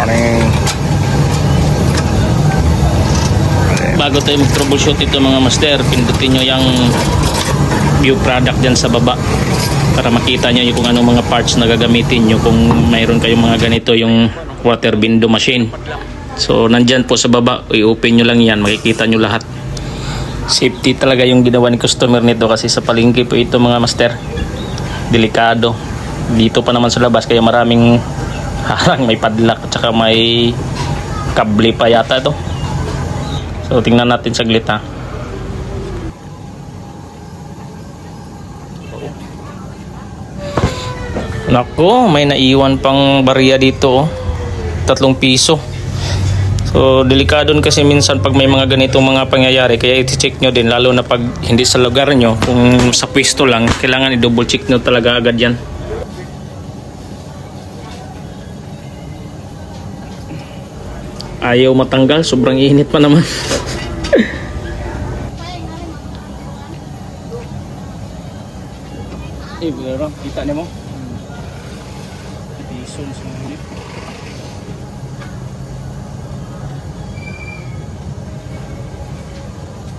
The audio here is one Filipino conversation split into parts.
Morning. Bago tayo mag-troubleshoot ito mga master, pindutin nyo yung view product dyan sa baba para makita nyo yung kung anong mga parts na gagamitin nyo kung mayroon kayong mga ganito yung water window machine. So nandyan po sa baba, i-open nyo lang yan, makikita nyo lahat. Safety talaga yung ginawa ni customer nito kasi sa palengke po ito mga master, delikado. Dito pa naman sa labas kaya maraming harang, may padlock at saka may kable pa yata ito. So tingnan natin saglit ha. Nako, may naiwan pang barya dito oh. 3 piso. So delikado kasi minsan pag may mga ganitong mga pangyayari, kaya i-check nyo din, lalo na pag hindi sa lugar nyo. Kung sa pwesto lang, kailangan i-double check nyo talaga agad yan. Ayaw matanggal, sobrang init pa naman. Pero kita niyo mo? Piso sa init.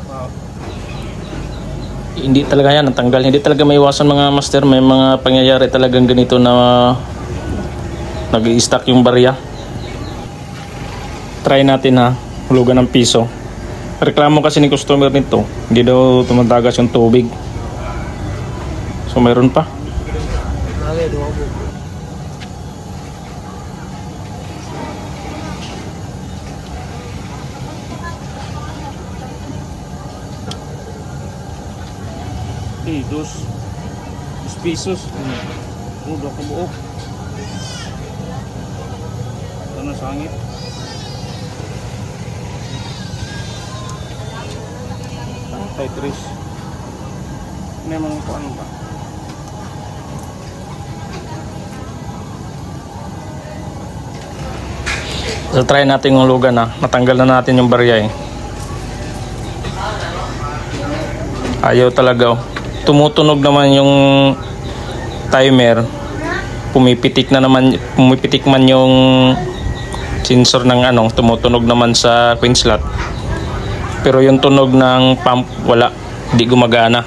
Wow. Hindi talaga yan natanggal, hindi talaga maiwasan mga master. May mga pangyayari talagang ganito na nag-i-stack yung barya. Try natin ha, hulugan ng piso. Reklamo kasi ni customer nito, hindi daw tumatagas yung tubig. So mayroon pa. Dos pisos. Udah kebuok. Karena sangit. Santai terus. Memang kuan pak. So try natin yung lugan na. Natanggal na natin yung barya eh. Ayaw talaga oh. Tumutunog naman yung timer. Pumipitik man yung sensor ng ano, tumutunog naman sa queen slot. Pero yung tunog ng pump wala, hindi gumagana.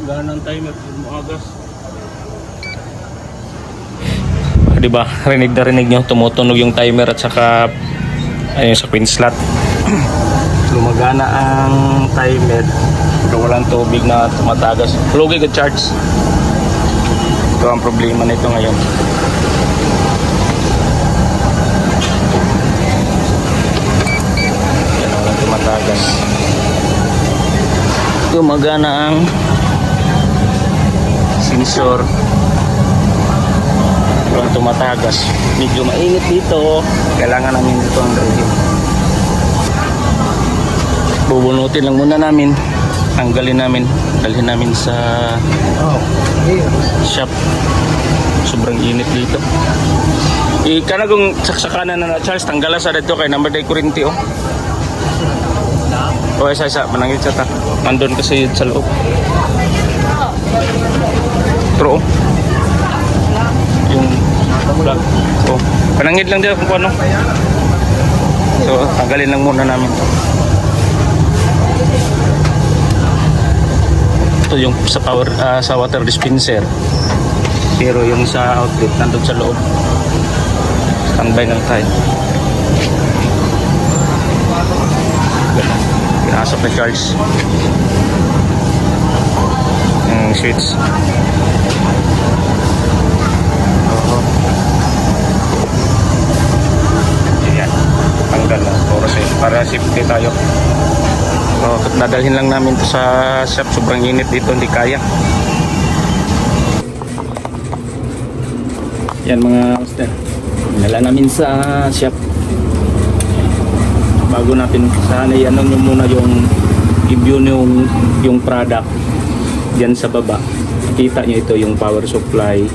Gana ng timer, umuagas. Diba, rinig na rinig nyo, tumutunog yung timer at saka ayun sa queen slot. Lumagana ang timer pero walang tubig na tumatagas. Lugi ka charge. Ito ang problema nito ngayon. Yan, walang tumatagas. Lumagana ang sensor, walang tumatagas. Medyo mainit dito, kailangan namin ito ang review. Bubunutin lang muna namin, tanggalin namin, dalhin namin sa shop. Sobrang init dito. Ikana kung saksakanan na Charles, tanggalan sa dito kay number day kurinti oh. O isa manangit sa ta. Nandun kasi sa loob. True. Yung plug. Oh, panangid lang dito kung ano. So, tanggalin lang muna namin to. Ito yung sa power sa water dispenser. Pero yung sa outlet nandun sa loob. Standby lang tayo. Pinasok na charge. Yung switch. Yan. Tanggal na. Para safety tayo. So, dadalhin lang namin to sa shop. Sobrang init dito, hindi kaya. Yan mga master, nala namin sa shop. Bago natin sana ano nyo muna yung i-view yung product dyan sa baba. Kita nyo ito yung power supply.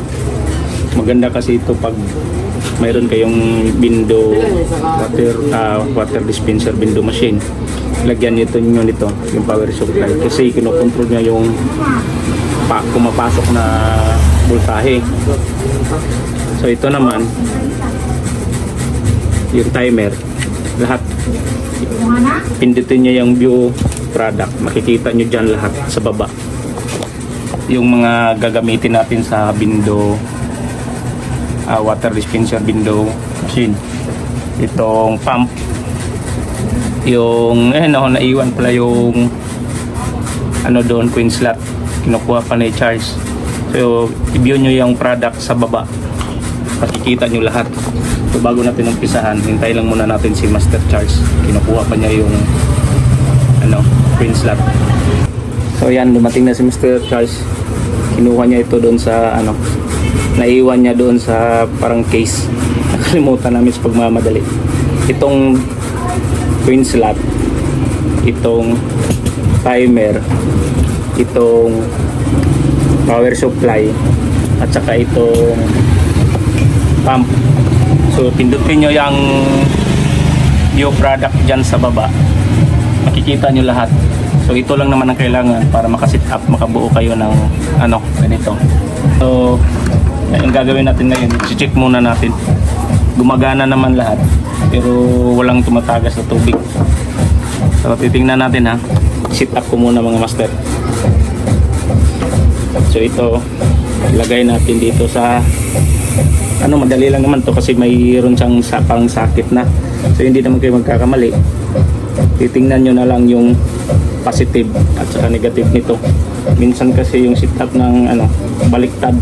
Maganda kasi ito pag mayroon kayong window water dispenser window machine, lagyan nyo nito yung power supply kasi kinokontrol niya yung pumapasok na voltahe. So ito naman yung timer, lahat pindutin nyo yung view product, makikita nyo dyan lahat sa baba yung mga gagamitin natin sa window water dispenser window machine. Itong pump, yung naiwan pala yung doon, coin slot, kinukuha pa na i-charge. So i-view nyo yung product sa baba, makikita nyo lahat. So bago natin umpisahan, hintay lang muna natin si Master Charles, kinukuha pa niya yung coin slot. So yan, dumating na si Mr. Charles, kinuha niya ito doon sa naiwan niya doon sa parang case, nakalimutan namin sa pagmamadali. Itong coin slot, itong timer, itong power supply, at saka itong pump. So pindutin nyo yung view product dyan sa baba, makikita nyo lahat. So ito lang naman ang kailangan para makasit up, makabuo kayo ng ganito. So yung gagawin natin ngayon, i-check muna natin. Gumagana naman lahat, pero walang tumatagas na tubig. So titingnan natin ha. Sit up ko muna mga master. So ito, ilagay natin dito sa madali lang naman to kasi mayroon siyang parang sakit na. So hindi naman kayo magkakamali. Titingnan nyo na lang yung positive at saka negative nito. Minsan kasi yung sit up ng baliktad.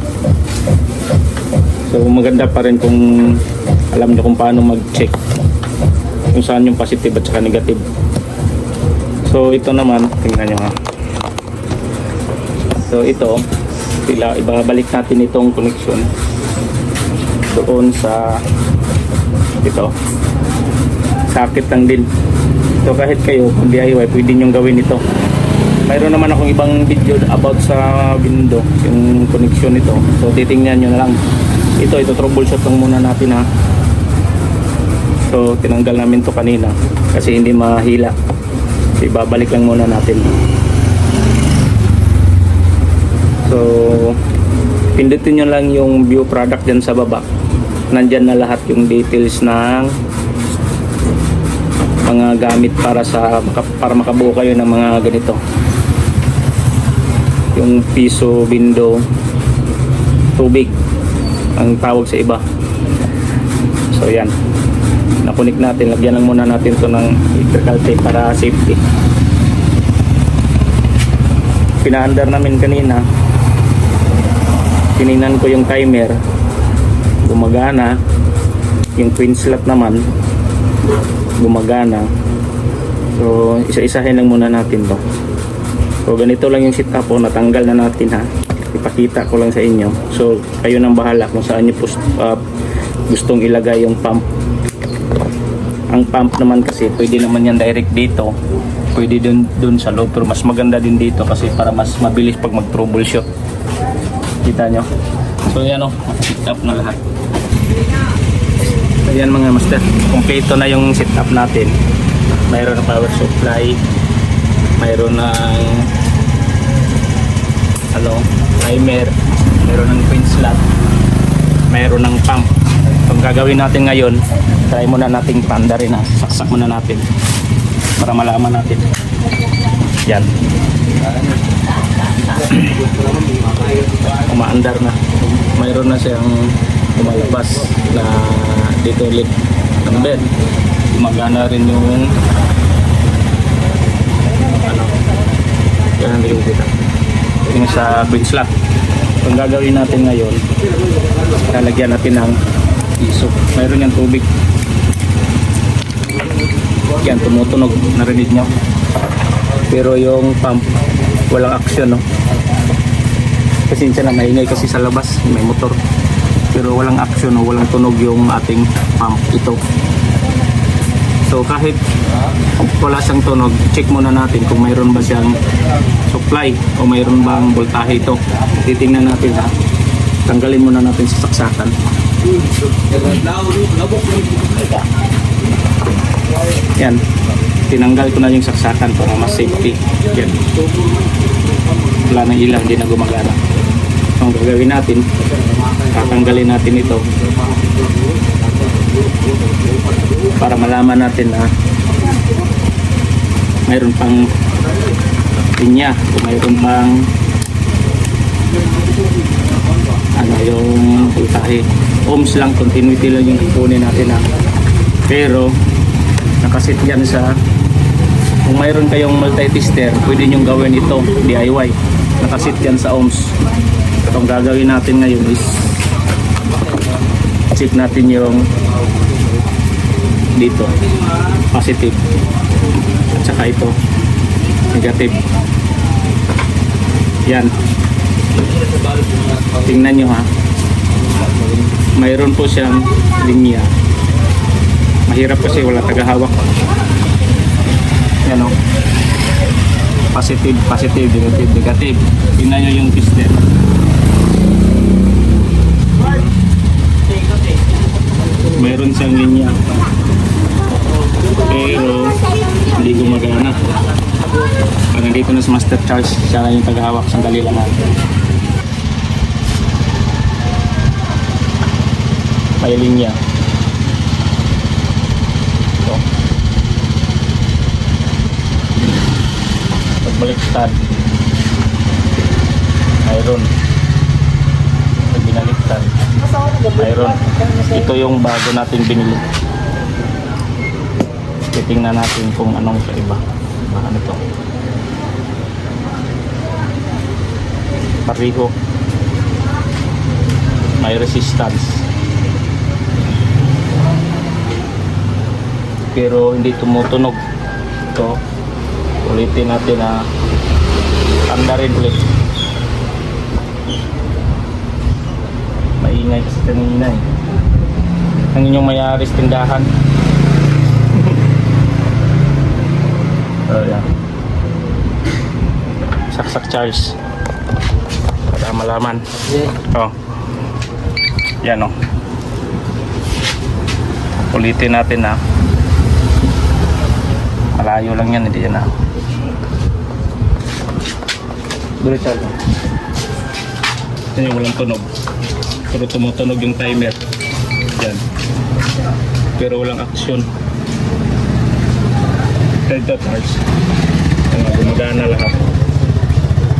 So maganda pa rin kung alam nyo kung paano mag-check kung saan yung positive at saka negative. So ito naman, tingnan nyo ha. So ito, ibabalik natin itong connection doon sa ito. Sakit lang din. So kahit kayo kung DIY, pwede nyo gawin ito. Mayroon naman akong ibang video about sa window, yung connection nito. So titingnan nyo na lang. Ito troubleshoot lang muna natin ha. So tinanggal namin to kanina kasi hindi mahila. So ibabalik lang muna natin. So pindutin nyo lang yung view product dyan sa baba. Nandyan na lahat yung details ng mga gamit para makabuo kayo ng mga ganito. Yung piso, window, tubig ang tawag sa iba. So yan, nakunik natin, lagyan lang muna natin to ng electrical tape para safety. Pinaandar namin kanina, tinignan ko yung timer, gumagana. Yung twin slot naman gumagana. So isa-isahin lang muna natin to. So ganito lang yung setup po, natanggal na natin ha. Ipakita ko lang sa inyo. So kayo nang bahala kung saan nyo gustong ilagay yung pump. Ang pump naman kasi pwede naman yan direct dito, pwede dun sa loob, pero mas maganda din dito kasi para mas mabilis pag mag troubleshoot. Kita nyo. So yan setup na lahat. Ayan mga master, kompleto na yung setup natin. Mayroon ng power supply, mayroon ng timer, mayroon ng pin slot, mayroon ng pump. Ang gagawin natin ngayon, try muna nating panda rin ha. Saksak muna natin para malaman natin. Yan. Umaandar na. Mayroon na siyang lumalabas na dito ulit number. Gumagana rin yung yan rin kita. Yung sa queen slot. Ang gagawin natin ngayon, lalagyan natin ng iso. Mayroon yung tubig. Yan, tumutunog. Narinig nyo. Pero yung pump, walang action, no? Kasi na maingay kasi sa labas, may motor. Pero walang action, no? Walang tunog yung ating pump. Ito. So kahit wala siyang tunog, check muna natin kung mayroon ba siyang supply o mayroon bang voltahe ito. Titingnan natin ha. Tanggalin muna natin sa saksakan Yan. Tinanggal ko na yung saksakan para mas safety. Yan. Wala nang ilaw, hindi na gumagana. So, ang gagawin natin, tatanggalin natin ito para malaman natin na mayroon pang linya o mayroon pang ano yung voltahe. Ohms lang, continuity lang yung kukunin natin na. Pero nakasit yan sa, kung mayroon kayong multi-tester, pwede nyo gawin ito DIY. Nakasit yan sa ohms. So, ang gagawin natin ngayon is check natin yung dito positive at saka ito negative. Yan, tingnan nyo ha, mayroon po siyang linya. Mahirap kasi wala tagahawak. Yan o, positive, positive, negative, negative. Tingnan nyo yung piston. Mayroon siyang linya pero hindi gumagana. Parang dito na sa master charge, siya lang yung tagahawak. Sandali lang natin. May linya. Ito. Pagbaliktad, mayroon. Pag binaliktad, mayroon. Ito yung bago natin binili. Titingnan natin kung anong kaiba. Ano to? Pareho. May resistance. Pero hindi tumutunog. Ito. Ulitin natin na tanda rin ulit. Maingay kasi kanina eh. Ang inyong may-ari sa tindahan. Yan. Saksak charge para malaman. Oh. Yan o. Ulitin natin na malayo lang yan, hindi yan na. Brutal. Yan yung walang tunog. Pero tumutunog yung timer. Yan. Pero walang aksyon. Ito charge. Gumagana lahat.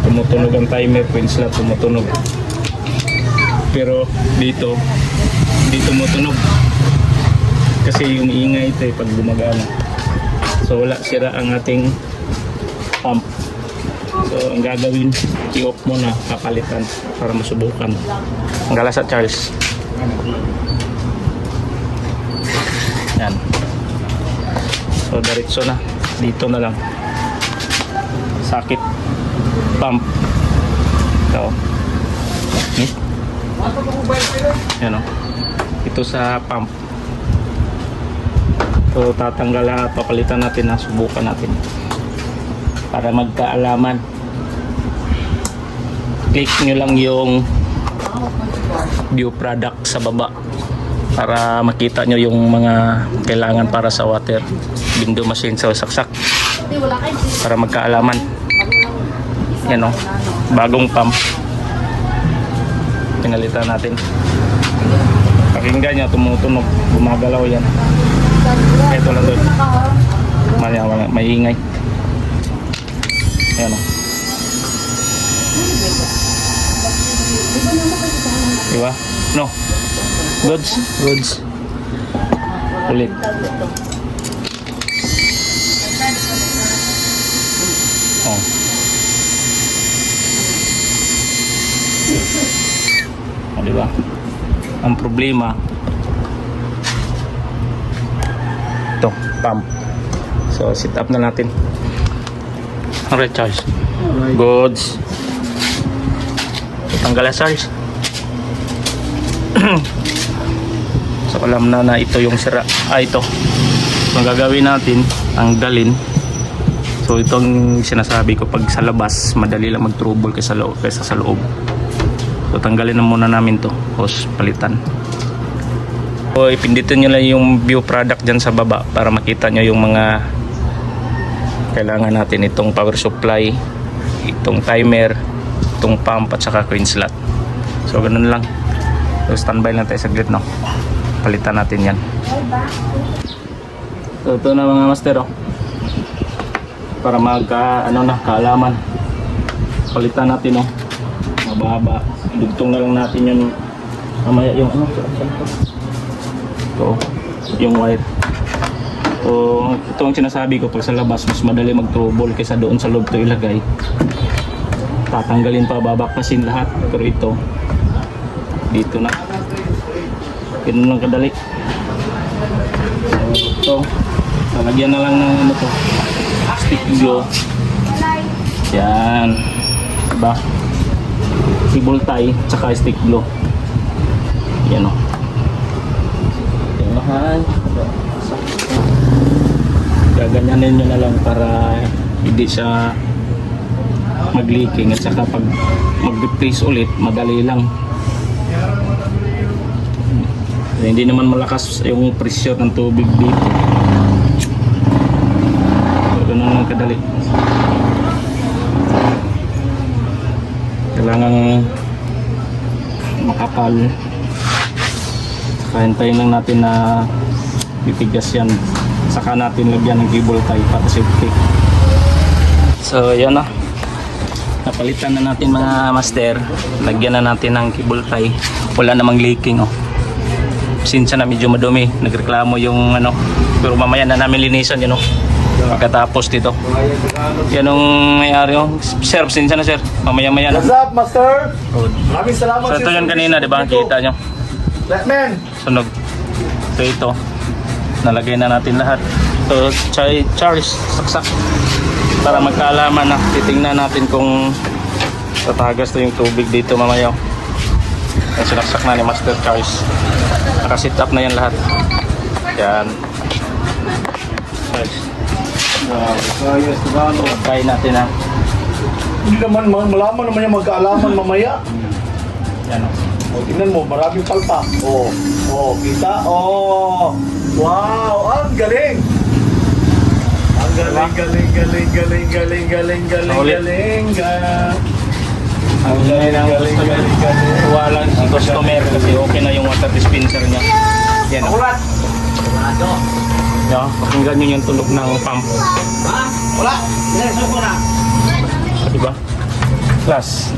Tumutunog ang timer, pins na tumutunog. Pero dito, hindi tumutunog. Kasi yung ingay ito pag gumagana. So wala, sira ang ating pump. So ang gagawin, i-off mo na, kapalitan para masubukan. Ang gala sa charge. Yan. So diretso na. Dito na lang. Sakit. Pump. Ito. Yan o. Ito sa pump. So tatanggal na, papalitan natin na, subukan natin. Para magkaalaman. Click nyo lang yung view product sa baba. Para makita nyo yung mga kailangan para sa water window machine sa saksak, para magkaalaman. Yan o, bagong pump pinalitan natin. Pakinggan nyo, tumutunog, gumagalaw yan. Ito lang doon, may ingay. Yan o, diba? No, goods. Ulit. Oh. Oh, diba? Ang problema ito, pump. So set up na natin. Recharge. Goods. Tanggal ang charge. So alam na ito yung sira. Ito. So ang gagawin natin, tanggalin. So itong sinasabi ko, pag sa labas madali lang mag-trouble kaysa sa loob. So tanggalin na muna namin to, hose palitan. So, ipindutin nyo lang yung view product dyan sa baba para makita nyo yung mga kailangan natin. Itong power supply, itong timer, itong pump at saka coin slot. So ganun lang. So standby lang tayo saglit, no? Palitan natin yan. So ito na mga master, oh. Para kaalaman. Palitan natin, oh. Mababa. Dugtong na lang natin yung mamaya yung ito, yung wire. So ito ang sinasabi ko, pag sa labas mas madali mag-trouble kaysa doon sa loob to ilagay. Tatanggalin pa, babakpasin lahat. Pero ito dito na. Ganun lang kadali. So ito, lalagyan na lang ng ano to, stick glue. Yan. Diba? Cable tie, tsaka stick glue. Yan, o. Yan. Gaganyanin nyo na lang para hindi siya mag-leaking. At saka pag mag-replace ulit, madali lang. Hindi naman malakas yung pressure ng tubig dito. Ganun lang kadali. Kailangan makapal. Saka hintayin lang natin na titigas yan. Saka natin lagyan ng cable tie para safety. So yan na. Napalitan na natin mga master. Lagyan na natin ng cable tie. Wala namang leaking, oh. Sinsa na medyo madumi, nagreklamo yung ano, pero mamaya na namin linisan yun, oh. Pagkatapos dito. Yan ang may-ari, oh. Sir, sinsa na sir. Mamaya-maya na. What's up, master? Maraming salamat. So ito yun kanina, di ba? Kita nyo. Batman! Sunog. So ito. Nalagay na natin lahat. So Charles, saksak. Para magkaalaman na. Titingnan natin kung tatagas to yung tubig dito mamaya. Yan, sinaksak na ni Master Charles. Nakasit up na yan lahat. Yan. Ayos na gano. Try natin, ha. Hindi naman, malaman naman yung magkaalaman mamaya. Yan, oh. O, tingnan mo, maraming palta. Kita? Wow, ang galing! Ang galing. Ang galing ng customer. Walang si customer kasi okay na yung water dispenser niya. Yan, oh. Ulat! Yan, pakinggan nyo yung tunog ng pump. Wala! Sino na? Diba? Plus,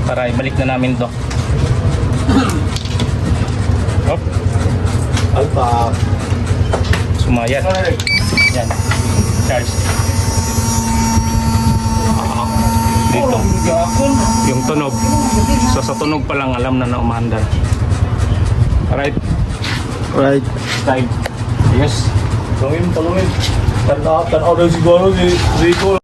para ibalik na namin to. Hop. Alpa. Sumayat. Yan. Charge. Dito. Yung tunog. So sa tunog pa lang alam na na umaandar. Alright. Right. Time. Yes. Talungin. Tanaw daw siguro si Rico.